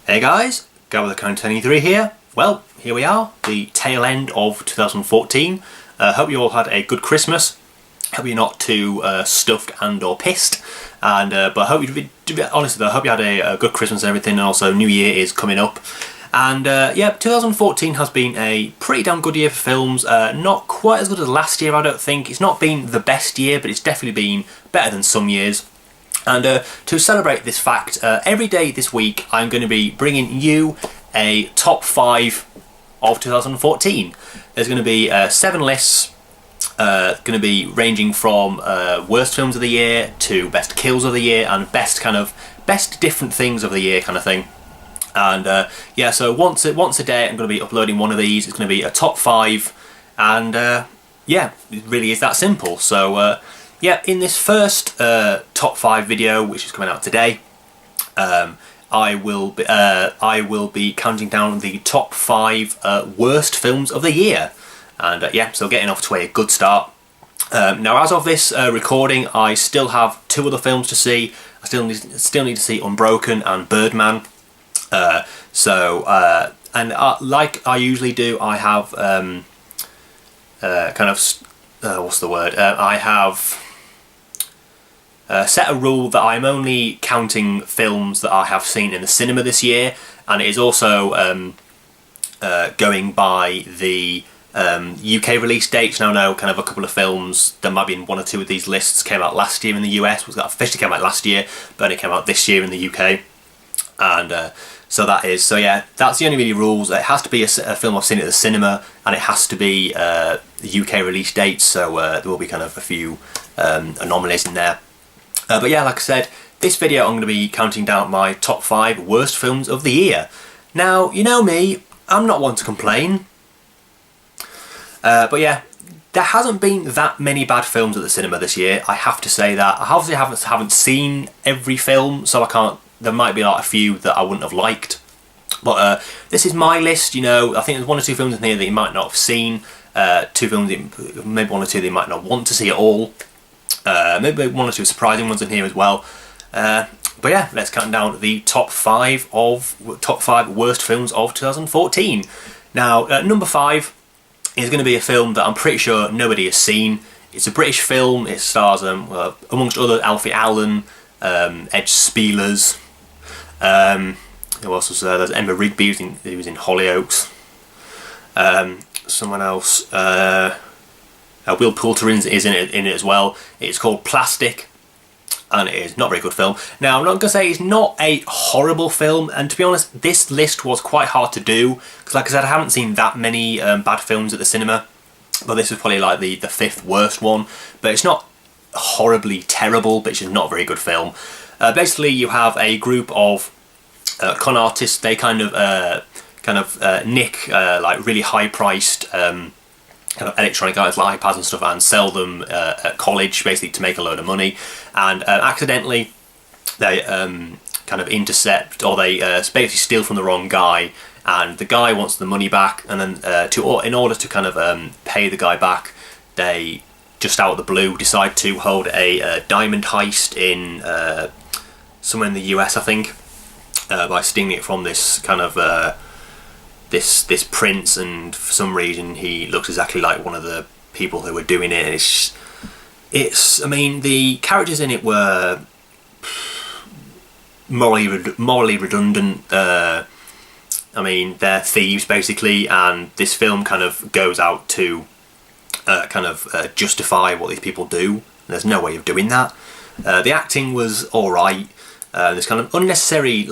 Hey guys, Go with the Count 23 here. Well, here we are, the tail end of 2014. Hope you all had a good Christmas. Hope you're not too stuffed and or pissed. And but I hope honestly though, I hope you had a good Christmas and everything. And also New Year is coming up. And yeah, 2014 has been a pretty damn good year for films. Not quite as good as last year, I don't think. It's not been the best year, but it's definitely been better than some years. And to celebrate this fact, every day this week I'm going to be bringing you a top 5 of 2014. There's going to be 7 lists, going to be ranging from worst films of the year to best kills of the year and best different things of the year kind of thing. And yeah, so once a day I'm going to be uploading one of these. It's going to be a top 5, and yeah, it really is that simple. So yeah, in this first top 5 video, which is coming out today, I will be counting down the top 5 worst films of the year, and yeah, so getting off to a good start. Now, as of this recording, I still have 2 other films to see. I still need to see Unbroken and Birdman. And like I usually do, I have what's the word? I have set a rule that I'm only counting films that I have seen in the cinema this year, and it is also going by the UK release dates. Now I know kind of a couple of films, there might be 1 or 2 of these lists came out last year in the US, was that officially came out last year, but only came out this year in the UK. And so yeah, that's the only really rules. It has to be a film I've seen at the cinema, and it has to be the UK release dates, so there will be kind of a few anomalies in there. But yeah, like I said, this video I'm going to be counting down my top 5 worst films of the year. Now, you know me, I'm not one to complain. But yeah, there hasn't been that many bad films at the cinema this year, I have to say that. I obviously haven't seen every film, so I can't. There might be like a few that I wouldn't have liked. But this is my list, you know. I think there's 1 or 2 films in here that you might not have seen. 2 films, maybe 1 or 2 that you might not want to see at all. Maybe 1 or 2 surprising ones in here as well. But yeah, let's count down the top 5 worst films of 2014. Now, number 5 is going to be a film that I'm pretty sure nobody has seen. It's a British film. It stars, amongst others, Alfie Allen, Ed Spielers. Who else was there? There's Emma Rigby, who was in Hollyoaks. Someone else. Will Poulter is in it as well. It's called Plastic, and it is not a very good film. Now, I'm not going to say it's not a horrible film, and to be honest, this list was quite hard to do, because like I said, I haven't seen that many bad films at the cinema, but this was probably like the 5th worst one. But it's not horribly terrible, but it's just not a very good film. Basically, you have a group of con artists. They kind of nick like really high-priced kind of electronic items like iPads and stuff, and sell them at college, basically to make a load of money. And accidentally, they kind of intercept, or they basically steal from the wrong guy, and the guy wants the money back. And then in order to kind of pay the guy back, they just out of the blue decide to hold a diamond heist in somewhere in the US, I think, by stealing it from this kind of this prince, and for some reason he looks exactly like one of the people who were doing it. I mean, the characters in it were morally redundant. I mean, they're thieves basically, and this film kind of goes out to justify what these people do. There's no way of doing that. The acting was alright. There's kind of unnecessary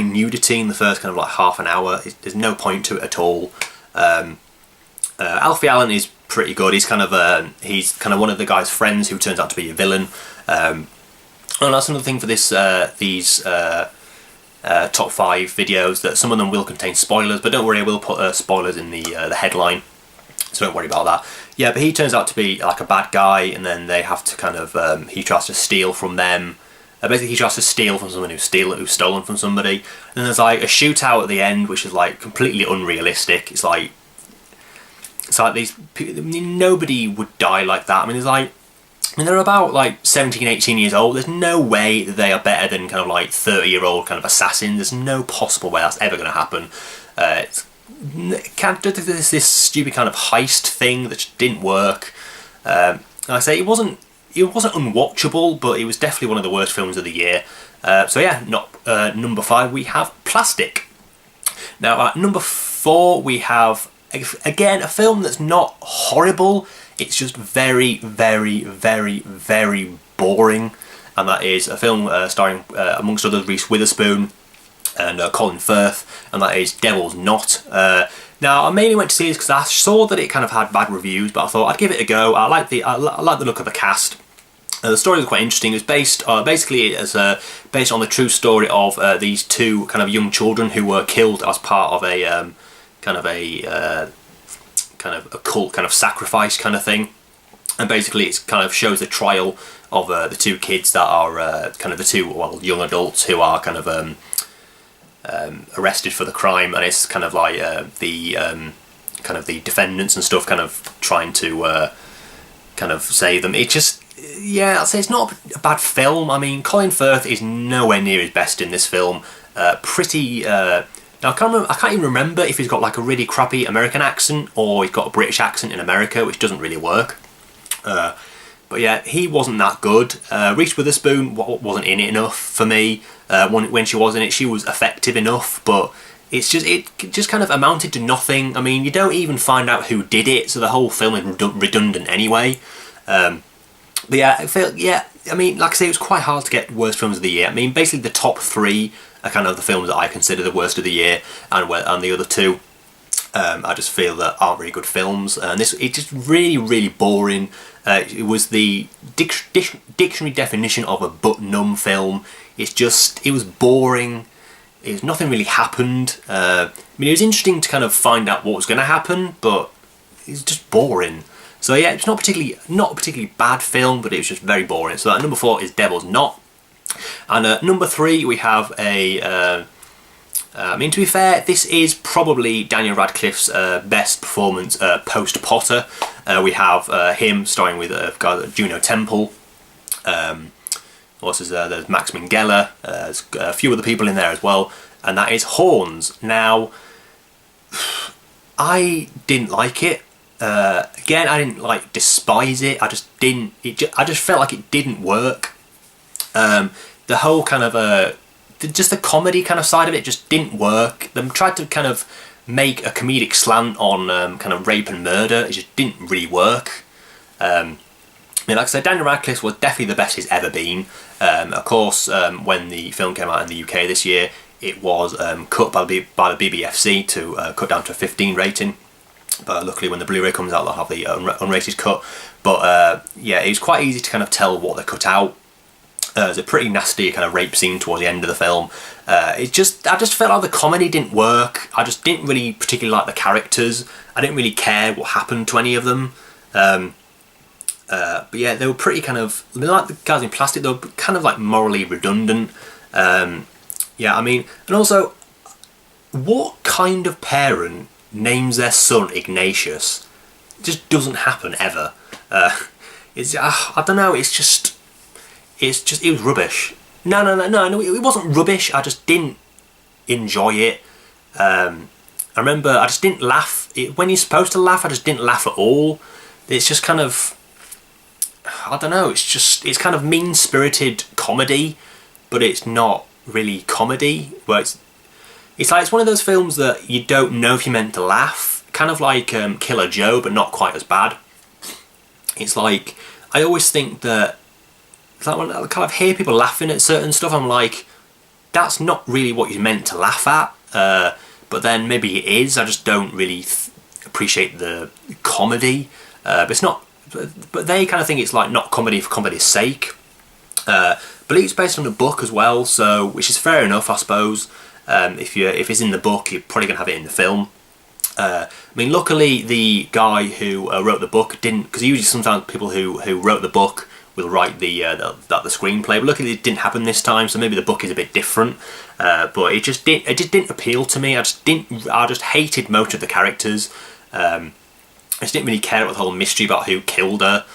nudity in the first kind of like half an hour. There's no point to it at all. Alfie Allen is pretty good. He's kind of one of the guy's friends who turns out to be a villain. And that's another thing for these top 5 videos, that some of them will contain spoilers, but don't worry, I will put spoilers in the headline, so don't worry about that. Yeah, but he turns out to be like a bad guy, and then they have to kind of he tries to steal from them. Basically, he tries to steal from someone who's stolen from somebody. And then there's like a shootout at the end, which is like completely unrealistic. It's like these people, nobody would die like that. I mean, there's like I mean, they're about like 17, 18 years old. There's no way that they are better than kind of like 30-year-old kind of assassins. There's no possible way that's ever going to happen. There's this stupid kind of heist thing that just didn't work. Like I say, it wasn't unwatchable, but it was definitely one of the worst films of the year. So yeah, number 5 we have Plastic. Now at number 4 we have, again, a film that's not horrible. It's just very, very, very, very boring, and that is a film starring, amongst others, Reese Witherspoon and Colin Firth, and that is Devil's Knot. Now, I mainly went to see this because I saw that it kind of had bad reviews, but I thought I'd give it a go. I like the look of the cast. The story was quite interesting. It was based on the true story of these two kind of young children who were killed as part of a kind of a cult kind of sacrifice kind of thing. And basically it kind of shows the trial of the two kids that are kind of the two young adults who are kind of arrested for the crime, and it's kind of like the defendants and stuff kind of trying to kind of save them. It just, yeah, I'd say it's not a bad film. I mean, Colin Firth is nowhere near his best in this film. Now I can't even remember if he's got like a really crappy American accent or he's got a British accent in America, which doesn't really work. But yeah, he wasn't that good. Reese Witherspoon wasn't in it enough for me. When she was in it, she was effective enough, but it just kind of amounted to nothing. I mean, you don't even find out who did it, so the whole film is redundant anyway. But yeah, I mean, like I say, it was quite hard to get worst films of the year. I mean, basically the top 3 are kind of the films that I consider the worst of the year, and the other 2 I just feel that aren't really good films. And it's just really, really boring. It was the dictionary definition of a butt-numb film. It was boring. Nothing really happened. I mean, it was interesting to kind of find out what was going to happen, but it's just boring. So yeah, it's not a particularly bad film, but it was just very boring. So that number 4 is Devil's Knot. And number 3 we have I mean, to be fair, this is probably Daniel Radcliffe's best performance post-Potter. We have him starring with Juno Temple. There's Max Minghella. There's a few other people in there as well, and that is Horns. Now, I didn't like it. Again, I didn't like despise it. I just didn't. I just felt like it didn't work. The whole kind of just the comedy kind of side of it just didn't work. They tried to kind of make a comedic slant on kind of rape and murder. It just didn't really work. I mean, like I said, Daniel Radcliffe was definitely the best he's ever been. Of course, when the film came out in the UK this year, it was cut by the BBFC to cut down to a 15 rating. But luckily, when the Blu-ray comes out, they'll have the unrated cut. But yeah, it was quite easy to kind of tell what they cut out. There's a pretty nasty kind of rape scene towards the end of the film. I just felt like the comedy didn't work. I just didn't really particularly like the characters. I didn't really care what happened to any of them. But yeah, they were pretty kind of, like the guys in Plastic, they were kind of like morally redundant. Yeah, I mean, and also, what kind of parent names their son Ignatius? It just doesn't happen ever. I don't know, it was rubbish. No, it wasn't rubbish. I just didn't enjoy it. I remember I just didn't laugh. When you're supposed to laugh, I just didn't laugh at all. It's just kind of, I don't know, it's kind of mean-spirited comedy, but it's not really comedy. Where it's one of those films that you don't know if you're meant to laugh. Kind of like Killer Joe, but not quite as bad. It's like, I always think that, it's like when I kind of hear people laughing at certain stuff, I'm like, that's not really what you're meant to laugh at. But then maybe it is. I just don't really appreciate the comedy. But it's not. But they kind of think it's like not comedy for comedy's sake. But it's based on a book as well, so which is fair enough, I suppose. If it's in the book, you're probably gonna have it in the film. I mean, luckily the guy who wrote the book didn't, because usually sometimes people who wrote the book will write the screenplay. But luckily it didn't happen this time, so maybe the book is a bit different. But it just didn't appeal to me. I just hated most of the characters. I just didn't really care about the whole mystery about who killed her.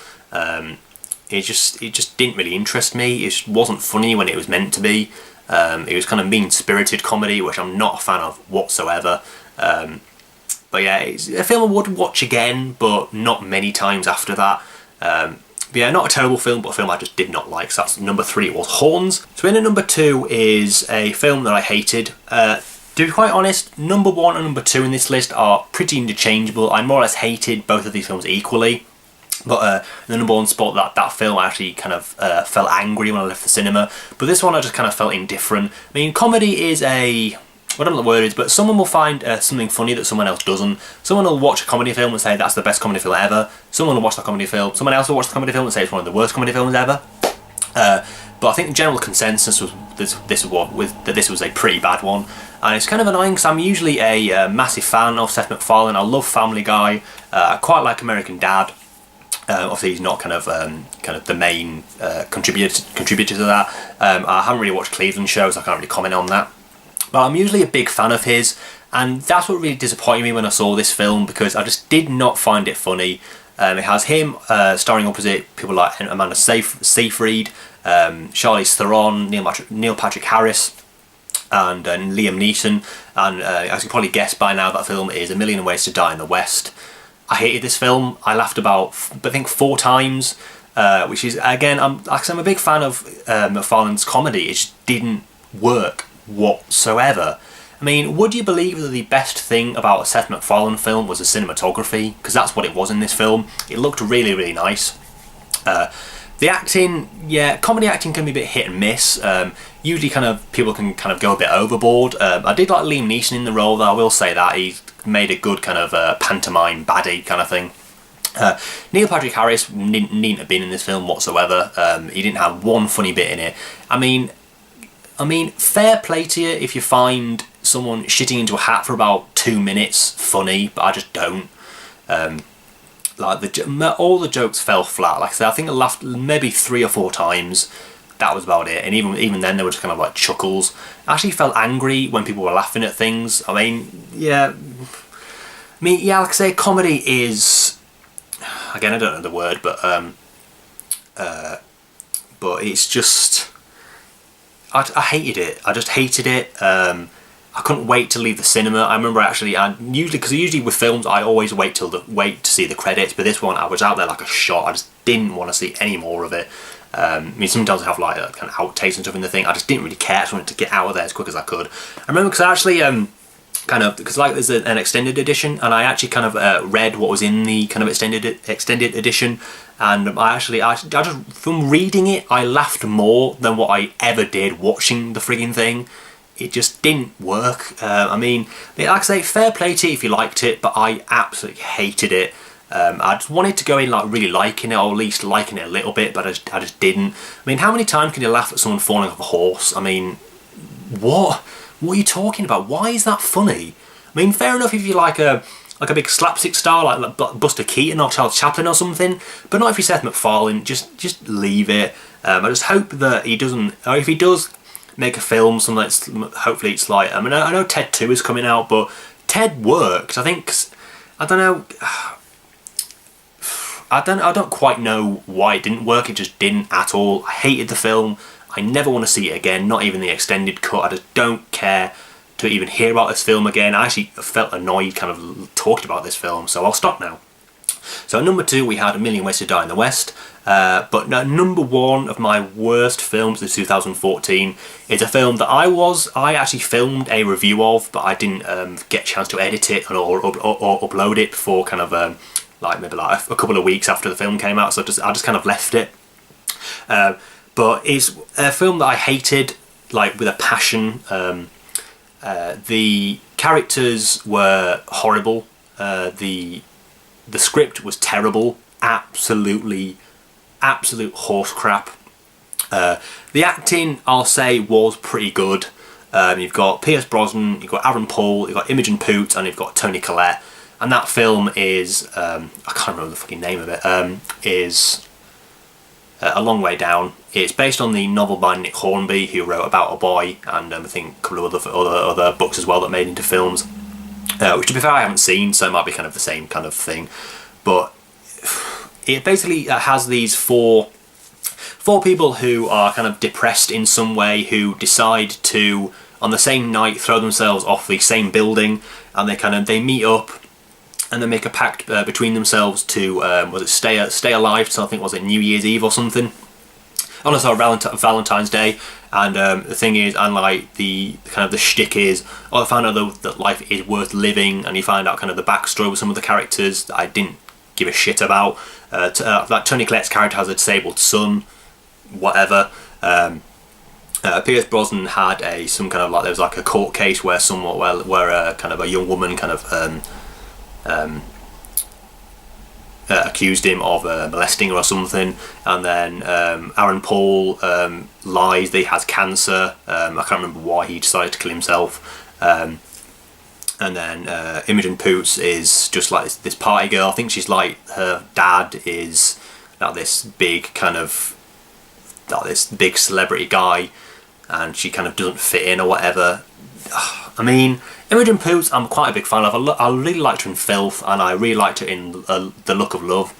it just didn't really interest me. It just wasn't funny when it was meant to be. It was kind of mean-spirited comedy, which I'm not a fan of whatsoever. But yeah, it's a film I would watch again, but not many times after that. But yeah, not a terrible film, but a film I just did not like. So that's number 3, it was Horns. So in at number 2 is a film that I hated. To be quite honest, number 1 and number 2 in this list are pretty interchangeable. I more or less hated both of these films equally. But in the number 1 spot, that film, I actually kind of felt angry when I left the cinema. But this one I just kind of felt indifferent. I mean, comedy is I don't know what the word is, but someone will find something funny that someone else doesn't. Someone will watch a comedy film and say that's the best comedy film ever. Someone will watch the comedy film. Someone else will watch the comedy film and say it's one of the worst comedy films ever. But I think the general consensus was that this was a pretty bad one. And it's kind of annoying because I'm usually a massive fan of Seth MacFarlane. I love Family Guy. I quite like American Dad. Obviously, he's not kind of the main contributor to that. I haven't really watched Cleveland shows. So I can't really comment on that. But I'm usually a big fan of his, and that's what really disappointed me when I saw this film, because I just did not find it funny. It has him starring opposite people like Amanda Seyfried, Charlize Theron, Neil Patrick Harris, and Liam Neeson. And as you probably guessed by now, that film is A Million Ways to Die in the West. I hated this film. I laughed about, I think, 4 times, which is, again, I'm a big fan of MacFarlane's comedy. It just didn't work whatsoever. I mean, would you believe that the best thing about a Seth MacFarlane film was the cinematography? Because that's what it was in this film. It looked really, really nice. The acting, yeah, comedy acting can be a bit hit and miss. Usually people can kind of go a bit overboard. I did like Liam Neeson in the role, though. I will say that he made a good kind of pantomime baddie kind of thing. Neil Patrick Harris needn't have been in this film whatsoever. He didn't have one funny bit in it. I mean, fair play to you if you find someone shitting into a hat for about 2 minutes funny, but I just don't. All the jokes fell flat. Like I said, I think I laughed maybe 3 or 4 times. That was about it, and even then they were just kind of like chuckles. I actually felt angry when people were laughing at things. Like I say, comedy is, again, I don't know the word, but it's just, I hated it. I just hated it. I couldn't wait to leave the cinema. I remember usually with films I always wait to see the credits, but this one I was out there like a shot. I just didn't want to see any more of it. Sometimes I have like kind of outtakes and stuff in the thing. I just didn't really care. I just wanted to get out of there as quick as I could. I remember because I actually because there's an extended edition, and I actually kind of read what was in the kind of extended edition, and I just from reading it I laughed more than what I ever did watching the frigging thing. It just didn't work. Like I say, fair play to you if you liked it, but I absolutely hated it. I just wanted to go in like really liking it, or at least liking it a little bit, but I just didn't. How many times can you laugh at someone falling off a horse? What are you talking about? Why is that funny? Fair enough if you like a big slapstick star like Buster Keaton or Charles Chaplin or something, but not if you're Seth MacFarlane. Just leave it. I just hope that he doesn't, or if he does make a film, something that's hopefully it's like, I know Ted 2 is coming out, but Ted worked. I don't know. I don't quite know why it didn't work. It just didn't at all. I hated the film. I never want to see it again, not even the extended cut. I just don't care to even hear about this film again. I actually felt annoyed kind of talking about this film, so I'll stop now. So at number 2 we had A Million Ways to Die in the West. But number 1 of my worst films of 2014 is a film that I actually filmed a review of, but I didn't get a chance to edit it or upload it before kind of maybe a couple of weeks after the film came out, so I just kind of left it. But it's a film that I hated with a passion. The characters were horrible. The script was terrible. Absolute horse crap. The acting, I'll say, was pretty good. You've got Pierce Brosnan, you've got Aaron Paul, you've got Imogen Poots, and you've got Toni Collette. And that film is, I can't remember the fucking name of it, is A Long Way Down. It's based on the novel by Nick Hornby, who wrote About a Boy, and I think a couple of other books as well that made into films. Which, to be fair, I haven't seen, so it might be kind of the same kind of thing. But it basically has these 4 4 people who are kind of depressed in some way, who decide to, on the same night, throw themselves off the same building, and they meet up and they make a pact between themselves to stay alive. So I think, was it New Year's Eve or something? Oh no, sorry, Valentine's Day. And the thing is, and like the kind of the shtick is, I found out that life is worth living, and you find out kind of the backstory with some of the characters that I didn't give a shit about. Like Toni Collette's character has a disabled son, whatever. Pierce Brosnan had some kind of like, there was like a court case where kind of a young woman kind of accused him of molesting her or something, and then Aaron Paul lies that he has cancer. I can't remember why he decided to kill himself. And then Imogen Poots is just like this party girl. I think she's like, her dad is like this big kind of, like this big celebrity guy, and she kind of doesn't fit in or whatever. I mean, Imogen Poots I'm quite a big fan of. I really liked her in Filth, and I really liked her in The Look of Love.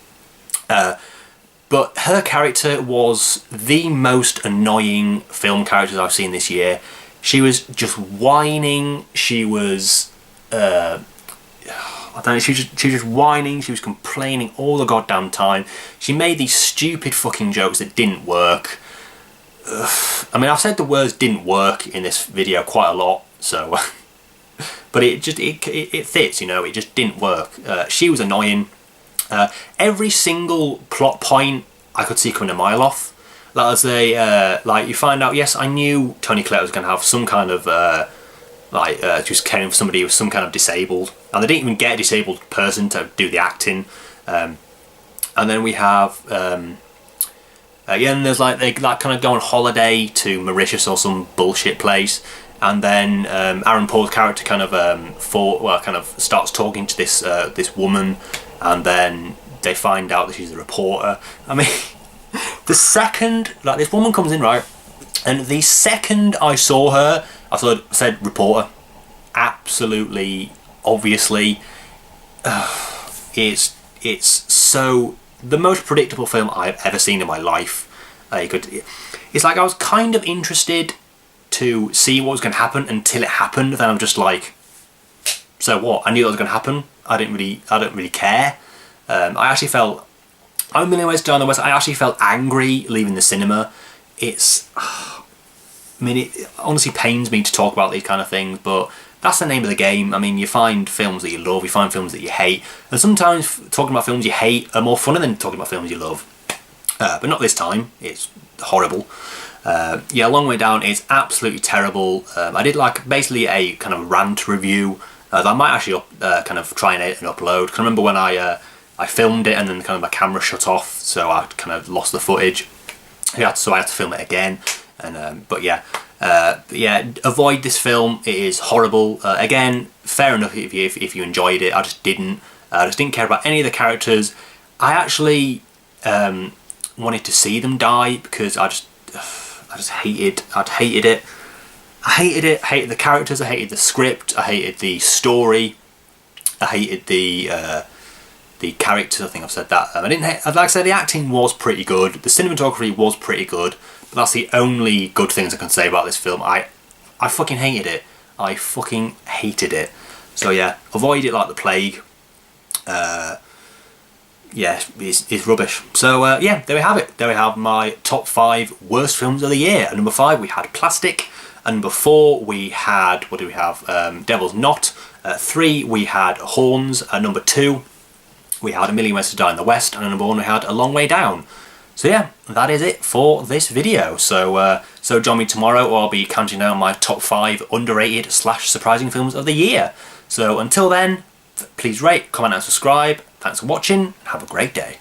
But her character was the most annoying film character I've seen this year. She was just whining. She was, I don't know, she was just whining. She was complaining all the goddamn time. She made these stupid fucking jokes that didn't work. I mean, I've said the words "didn't work" in this video quite a lot, so. But it fits, you know. It just didn't work. She was annoying. Every single plot point I could see coming a mile off. Like you find out, yes, I knew Toni Collette was going to have some kind of she was caring for somebody who was some kind of disabled, and they didn't even get a disabled person to do the acting. And then we have and there's like, they like kind of go on holiday to Mauritius or some bullshit place. And then Aaron Paul's character kind of starts talking to this woman, and then they find out that she's a reporter. I mean, the second this woman comes in, right, and the second I saw her, I said reporter. Absolutely, obviously, it's so the most predictable film I've ever seen in my life. It's like I was kind of interested to see what was going to happen until it happened. Then I'm just like, so what? I knew that was going to happen. I don't really care. I actually felt, I'm a million ways down the west. I actually felt angry leaving the cinema. It honestly pains me to talk about these kind of things, but that's the name of the game. I mean, you find films that you love, you find films that you hate, and sometimes talking about films you hate are more funny than talking about films you love. But not this time. It's horrible. Yeah, Long Way Down is absolutely terrible. I did like basically a kind of rant review that I might actually kind of try and edit and upload. Because I remember when I filmed it and then kind of my camera shut off, so I kind of lost the footage. So I had to film it again. And but yeah, avoid this film. It is horrible. Again, fair enough if you enjoyed it. I just didn't. I just didn't care about any of the characters. I actually wanted to see them die because I just hated it. I hated the characters, I hated the script, I hated the story, I hated the characters. I think I've said that. Like I said, the acting was pretty good, the cinematography was pretty good, but that's the only good things I can say about this film. I fucking hated it. I fucking hated it. So yeah, avoid it like the plague. Yeah, it's rubbish. So yeah, there we have it. There we have my top 5 worst films of the year. At number 5 we had Plastic. At number 4 we had, what do we have? Devil's Knot. 3 we had Horns. At number 2 we had A Million Ways to Die in the West. And at number 1 we had A Long Way Down. So yeah, that is it for this video. So so join me tomorrow, or I'll be counting down my top 5 underrated / surprising films of the year. So until then, please rate, comment and subscribe. Thanks for watching. Have a great day.